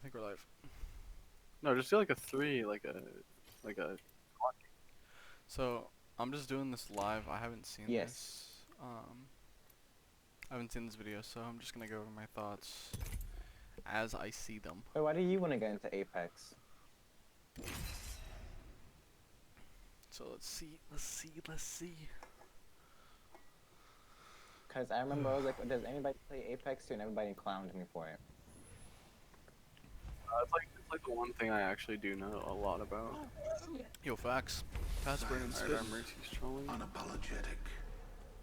think we're live. No, just do like a three, like a. So I'm just doing this live. I haven't seen Yes. this. I haven't seen this video, so I'm just gonna go over my thoughts as I see them. Wait, why do you want to get into Apex? So let's see. Because I remember I was like, does anybody play Apex too? And everybody clowned me for it. It's like the one thing I actually do know a lot about. Yo, facts. Pass Brandon Alright, spit. our Mercy's trolling. Unapologetic.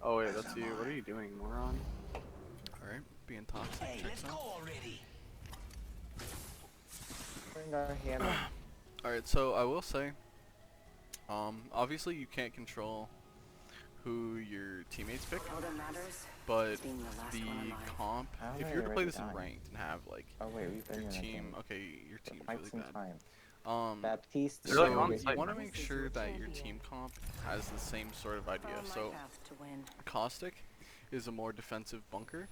Oh wait, that's you. What are you doing, moron? Alright, being toxic. Hey, Checks let's go out. already. Bring our hammer. Alright, so I will say, obviously you can't control who your teammates pick, All that matters but is being the last the one alive. comp, How if am you were I to play already this in dying? ranked and have like Oh wait, we've been your in team, that okay, your team's quite really some bad. time. Baptiste. They're like So on you site want to now. make sure that your team comp has the same sort of idea. Follow my So path to win. Caustic is a more defensive bunker.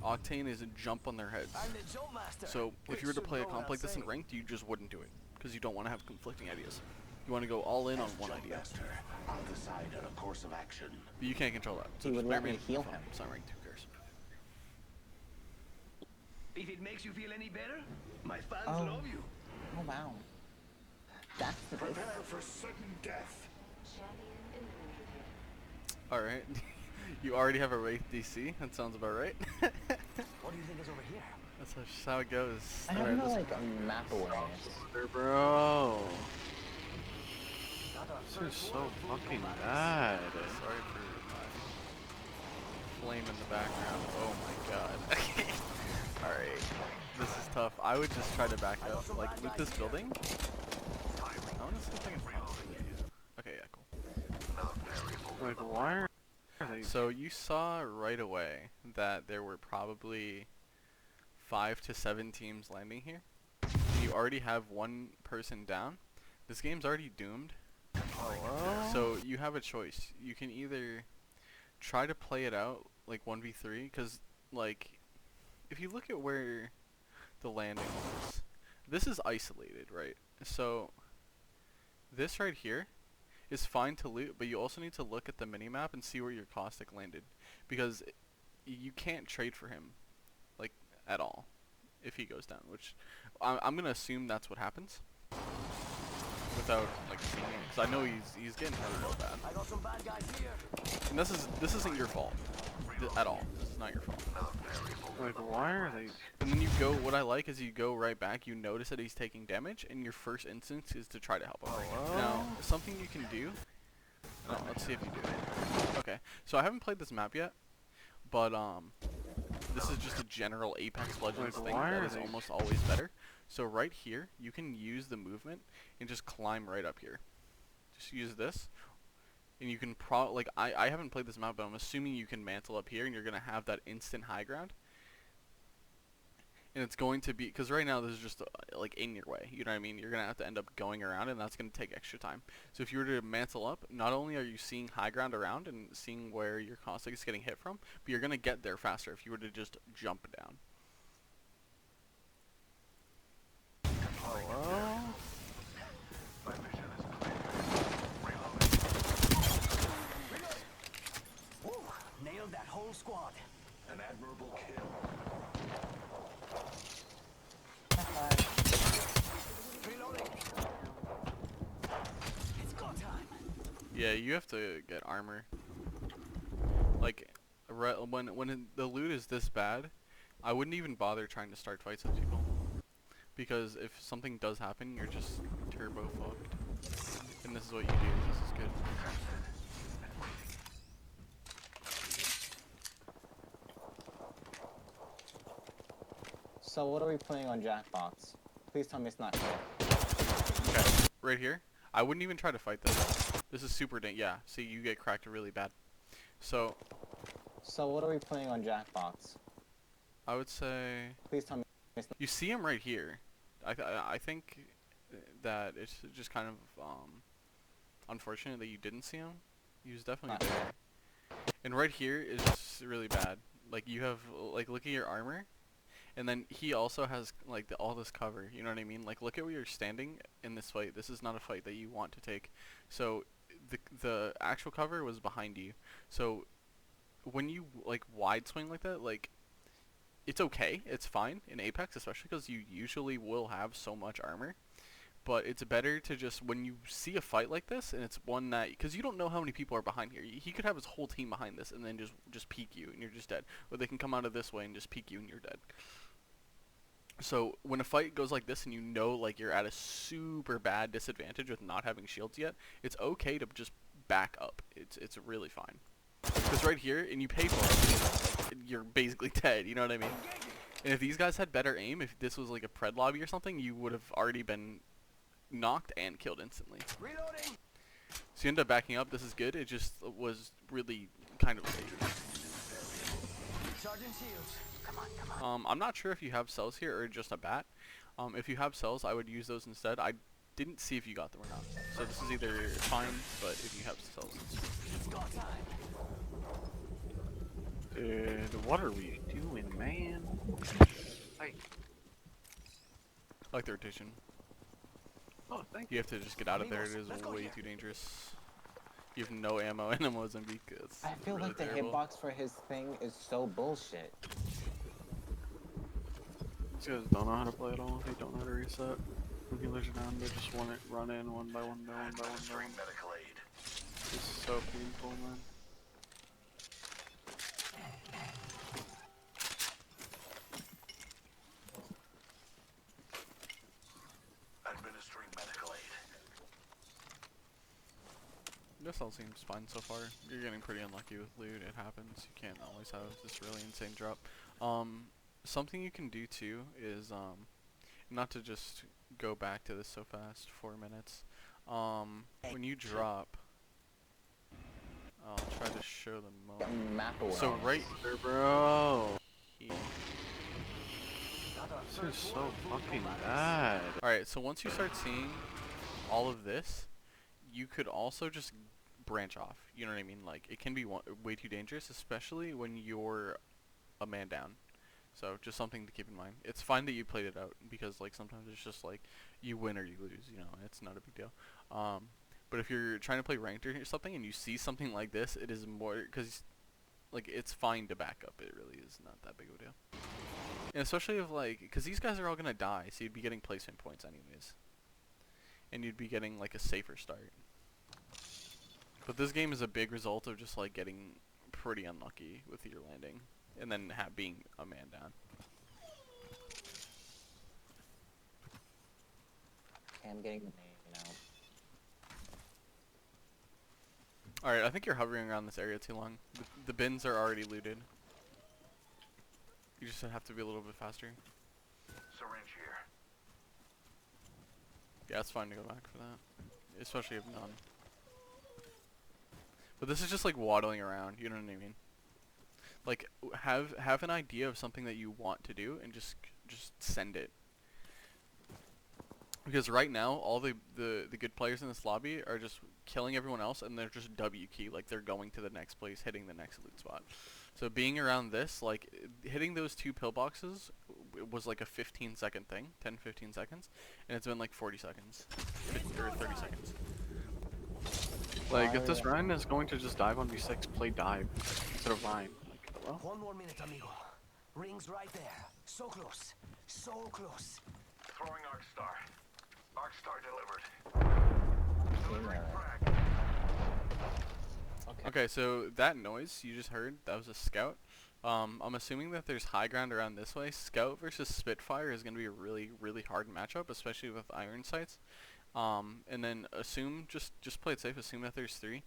Octane is a jump on their heads. I'm the jump master. So if you were to Which play a should go comp like this in without ranked, you just wouldn't do it because you don't want to have conflicting ideas. You want to go all in on one Jump idea, master. I'll decide on a course of action. but you can't control that. So He just would play let me main heal phone. him. It's not ranked. Who cares? If it makes you feel any better, my fans Oh. love you. Oh wow. That's the Prepare for sudden death. All right. You already have a wraith DC. That sounds about right. What do you think is over here? That's just how it goes. I have Alright, no this- like map awareness. Bro, Not our this is first so world food fucking combats. bad. Sorry for my flame in the background. Oh my god. Alright. This is tough. I would just try to back up. Like, with this building, I want to see if I can find it. Okay, yeah, cool. Like, why are they? So, you saw right away that there were probably 5 to 7 teams landing here. You already have one person down. This game's already doomed. Hello? So you have a choice. You can either try to play it out like 1v3, because like if you look at where the landing was, this is isolated, right? So this right here is fine to loot, but you also need to look at the minimap and see where your Caustic landed, because you can't trade for him like at all if he goes down, which I'm gonna assume that's what happens without like seeing it, because I know he's getting hurt real bad. I got some bad guys here. And this isn't your fault at all. This is not your fault. Like, why are they? And then you go. What I like is you go right back. You notice that he's taking damage, and your first instinct is to try to help him. Now, something you can do. Let's see if you do it. Okay. So I haven't played this map yet, but this is just a general Apex Legends Like, thing why that are is they- almost always better. So right here, you can use the movement and just climb right up here. Just use this, and you can like I haven't played this map, but I'm assuming you can mantle up here, and you're gonna have that instant high ground. And it's going to be, because right now this is just like in your way, you know what I mean? You're gonna have to end up going around, and that's gonna take extra time. So if you were to mantle up, not only are you seeing high ground around and seeing where your Caustic is getting hit from, but you're gonna get there faster if you were to just jump down. Hello? Woo, nailed that whole squad. An admirable kill. Reloading. It's go time. Yeah, you have to get armor. Like, when the loot is this bad, I wouldn't even bother trying to start fights with people, because if something does happen, you're just turbo fucked. And this is what you do. This is good. So what are we playing on Jackbox? Please tell me it's not here. Okay, right here. I wouldn't even try to fight this. This is super yeah, see, you get cracked really bad. So, So what are we playing on Jackbox? I would say, Please tell me it's not. you see him right here. I think that it's just kind of unfortunate that you didn't see him. He was definitely there. And right here is just really bad. Like, you have, like, look at your armor, And then he also has like all this cover. You know what I mean? Like look at where you're standing in this fight. This is not a fight that you want to take. So the actual cover was behind you. So when you like wide swing like that, like it's okay, it's fine in Apex, especially because you usually will have so much armor. But it's better to just, when you see a fight like this, and it's one that, because you don't know how many people are behind here. He could have his whole team behind this, and then just peek you, and you're just dead. Or they can come out of this way and just peek you, and you're dead. So when a fight goes like this, and you know like you're at a super bad disadvantage with not having shields yet, it's okay to just back up. It's really fine. Because right here, and you pay for it, you're basically dead, you know what I mean? And if these guys had better aim, if this was like a pred lobby or something, you would have already been knocked and killed instantly. Reloading. So you end up backing up. This is good. It just was really kind of late. Charging shields. Come on, come on. I'm not sure if you have cells here or just a bat. If you have cells, I would use those instead. I didn't see if you got them or not. So this is either fine, but if you have cells, It's go time. Dude, what are we doing, man? I like the rotation. Oh, thank You have to just get out of there. It is way too dangerous. You have no ammo and Mozambique. It's I feel really like the terrible. hitbox for his thing is so bullshit. These guys don't know how to play at all. They don't know how to reset. When healers are down, they just want it run in one by one by one by one by one. Medical aid. It's so painful, man. Administering medical aid. This all seems fine so far. You're getting pretty unlucky with loot. It happens. You can't always have this really insane drop. Something you can do too is not to just go back to this so fast. 4 minutes. When you drop, I'll try to show them Get more. map away. So right There, bro. here. This is so fucking bad. Alright, so once you start seeing all of this, you could also just branch off. You know what I mean? Like, it can be way too dangerous, especially when you're a man down. So, just something to keep in mind. It's fine that you played it out, because, like, sometimes it's just, like, you win or you lose, you know? It's not a big deal. But if you're trying to play ranked or something, and you see something like this, it is more, because, like, it's fine to back up. It really is not that big of a deal. And especially if, like, because these guys are all going to die, so you'd be getting placement points anyways. And you'd be getting, like, a safer start. But this game is a big result of just, like, getting pretty unlucky with your landing. And then being a man down. Okay, I'm getting the name now. Alright, I think you're hovering around this area too long. The bins are already looted. You just have to be a little bit faster. Syringe here. Yeah, it's fine to go back for that. Especially if none. But this is just like waddling around, you know what I mean? Like, have an idea of something that you want to do and just send it. Because right now, all the good players in this lobby are just killing everyone else, and they're just W key, like they're going to the next place, hitting the next loot spot. So being around this, like, hitting those 2 pillboxes was like a 15-second thing, 10-15 seconds, and it's been like 40 seconds, or 30 seconds. Like, if this Ryan is going to just dive on V6, play dive instead of Ryan. Like, well, 1 more minute, amigo. Rings right there. So close. So close. Throwing Arcstar. Arcstar delivered. Okay, so that noise you just heard, that was a scout. I'm assuming that there's high ground around this way. Scout versus Spitfire is going to be a really, really hard matchup, especially with iron sights. And then assume, just play it safe, assume that there's 3.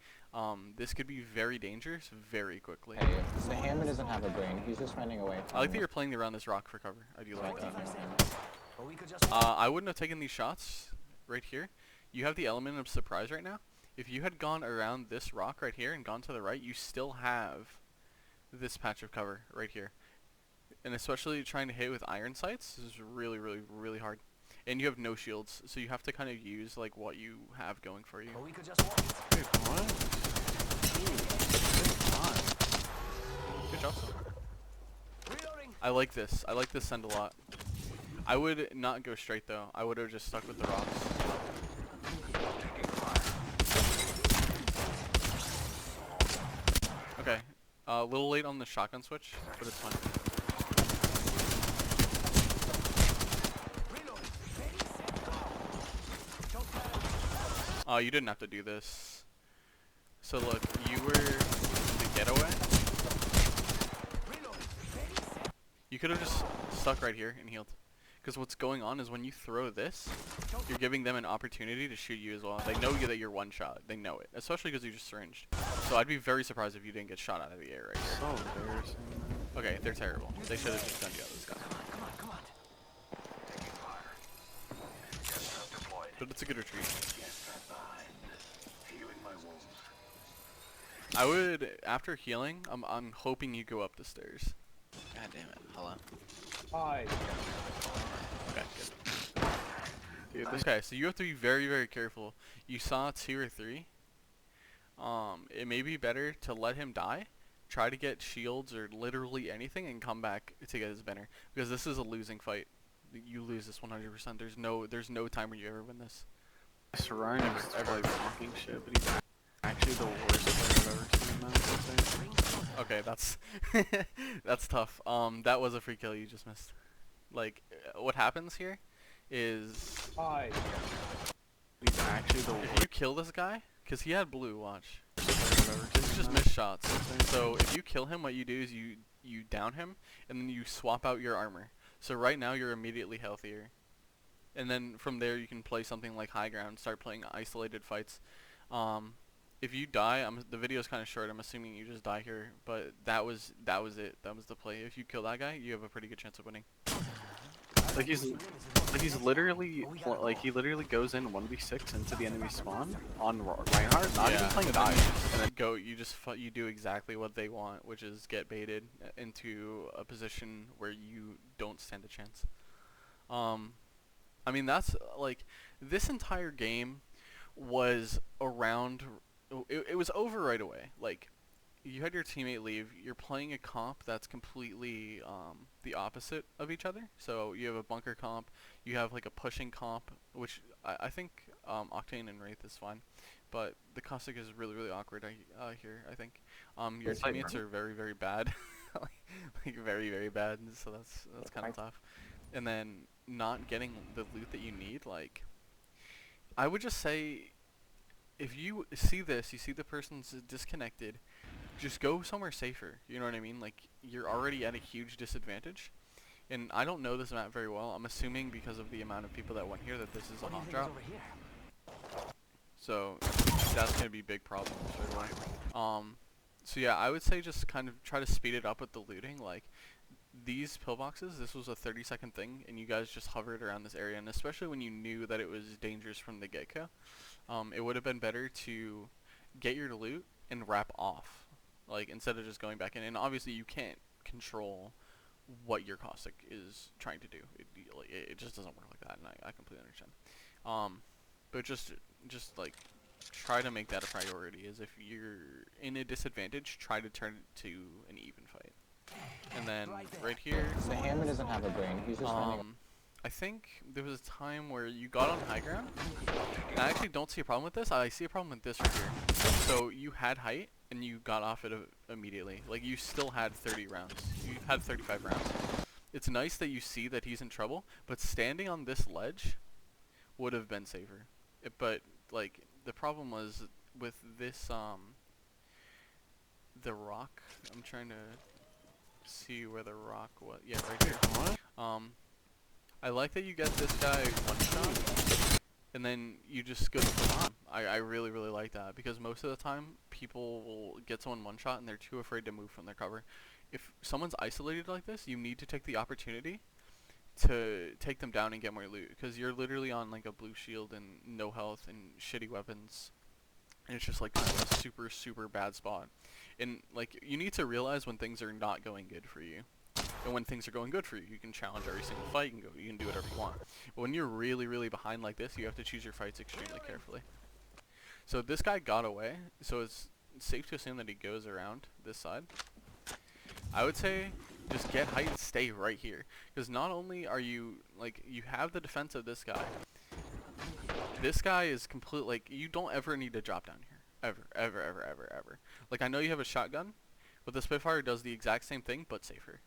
This could be very dangerous very quickly. Hey, the hammer doesn't have a brain. He's just running away from I like that you're playing around this rock for cover. I do like that. 45 seconds. Or we could just I wouldn't have taken these shots right here. You have the element of surprise right now. If you had gone around this rock right here and gone to the right, you still have this patch of cover right here. And especially trying to hit with iron sights this is really, really, really hard. And you have no shields, so you have to kind of use like what you have going for you. Or we could just walk it. wait, what? Dude, Good job, son. Reloading. I like this. I like this send a lot. I would not go straight though. I would have just stuck with the rocks. Okay. A little late on the shotgun switch, but it's fine. You didn't have to do this. So look, you were the getaway. You could have just stuck right here and healed. Because what's going on is when you throw this, you're giving them an opportunity to shoot you as well. They know you that you're one shot. They know it. Especially because you just syringed. So I'd be very surprised if you didn't get shot out of the air right here. So embarrassing. Okay, they're terrible. They should have just done the other guy. Come on. But it's a good retreat. I would, after healing, I'm hoping you go up the stairs. God damn it. Hello. Hi. Okay, good. Dude, okay, so you have to be very, very careful. You saw 2 or 3. It may be better to let him die, try to get shields or literally anything, and come back to get his banner. Because this is a losing fight. You lose this 100%. There's no time where you ever win this. This Ryan is like talking shit, but he's actually the worst player I've ever seen, man. That's insane. Okay, that's that's tough. That was a free kill you just missed. Like, what happens here is Hi. He's actually the if worst you kill this guy, because he had blue, watch. player I've ever This is seen, just man. missed shots. So if you kill him, what you do is you down him, and then you swap out your armor. So right now you're immediately healthier. And then from there you can play something like high ground, start playing isolated fights. If you die, the video's kind of short. I'm assuming you just die here, but that was it. That was the play. If you kill that guy, you have a pretty good chance of winning. Like he's literally he literally goes in 1v6 into the enemy spawn on Reinhardt, not even playing dive. And then you do exactly what they want, which is get baited into a position where you don't stand a chance. I mean, that's like, this entire game was around, it was over right away. Like, you had your teammate leave, you're playing a comp that's completely the opposite of each other. So you have a bunker comp, you have like a pushing comp, which I think Octane and Wraith is fine, but the Caustic is really, really awkward here, I think. Your It's like, teammates are very, very bad, like very, very bad, so that's kind of tough. And then not getting the loot that you need, like, I would just say, if you see this, you see the person's disconnected, just go somewhere safer, you know what I mean? Like, you're already at a huge disadvantage, and I don't know this map very well. I'm assuming because of the amount of people that went here that this is a What do you hot think is drop, over here? so that's going to be a big problem straight away. So yeah, I would say just kind of try to speed it up with the looting. Like, these pillboxes, this was a 30-second thing, and you guys just hovered around this area, and especially when you knew that it was dangerous from the get-go, it would have been better to get your loot and wrap off, like, instead of just going back in. And obviously you can't control what your Caustic is trying to do. It just doesn't work like that, and I completely understand. But just like, try to make that a priority. Is if you're in a disadvantage, try to turn it to an even fight. And then right here, The hammer doesn't have a brain. He's just running. I think there was a time where you got on high ground, and I actually don't see a problem with this. I see a problem with this right here. So you had height, and you got off it immediately. Like, you still had 30 rounds. You had 35 rounds. It's nice that you see that he's in trouble, but standing on this ledge would have been safer. But, like, the problem was with this, the rock. I'm trying to see where the rock was. Yeah, right here. I like that you get this guy one shot, and then you just go to the bomb. I really, really like that, because most of the time people will get someone one shot and they're too afraid to move from their cover. If someone's isolated like this, you need to take the opportunity to take them down and get more loot, because you're literally on like a blue shield and no health and shitty weapons, and it's just like kind of a super, super bad spot. And like, you need to realize when things are not going good for you, and when things are going good for you, you can challenge every single fight, you can do whatever you want. But when you're really, really behind like this, you have to choose your fights extremely carefully. So this guy got away, so it's safe to assume that he goes around this side. I would say just get height, stay right here. Because not only are you, like, you have the defense of this guy. This guy is complete, like, you don't ever need to drop down here. Ever, ever, ever, ever, ever. Like, I know you have a shotgun, but the Spitfire does the exact same thing, but safer.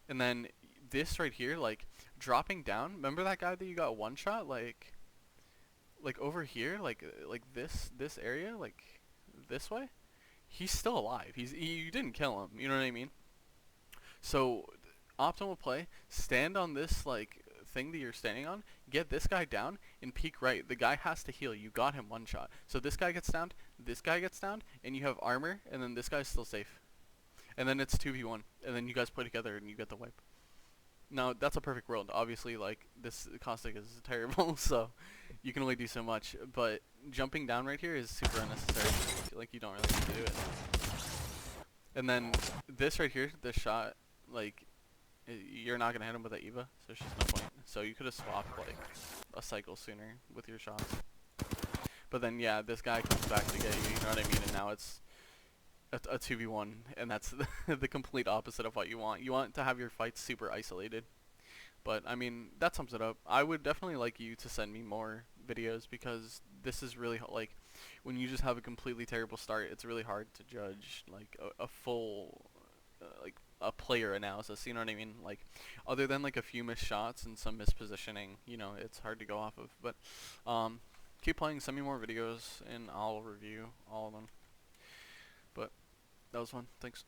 And then this right here, like, dropping down, remember that guy that you got one shot? Like over here, like this area, like, this way? He's still alive. You didn't kill him, you know what I mean? So, optimal play, stand on this, like, thing that you're standing on, get this guy down, and peek right. The guy has to heal. You got him one shot. So this guy gets downed, this guy gets downed, and you have armor, and then this guy's still safe. And then it's 2v1, and then you guys play together, and you get the wipe. Now, that's a perfect world. Obviously, like, this Caustic is terrible, so you can only do so much. But jumping down right here is super unnecessary. Like, you don't really need to do it. And then this right here, this shot, like, you're not going to hit him with that Eva, so there's just no point. So you could have swapped, like, a cycle sooner with your shots. But then, yeah, this guy comes back to get you, you know what I mean? And now it's a 2v1, and that's the complete opposite of what you want. You want to have your fights super isolated. But, I mean, that sums it up. I would definitely like you to send me more videos, because this is really, like, when you just have a completely terrible start, it's really hard to judge, like, a full, like, a player analysis, you know what I mean? Like, other than, like, a few missed shots and some mispositioning, you know, it's hard to go off of. But, keep playing, send me more videos, and I'll review all of them. But that was fun. Thanks.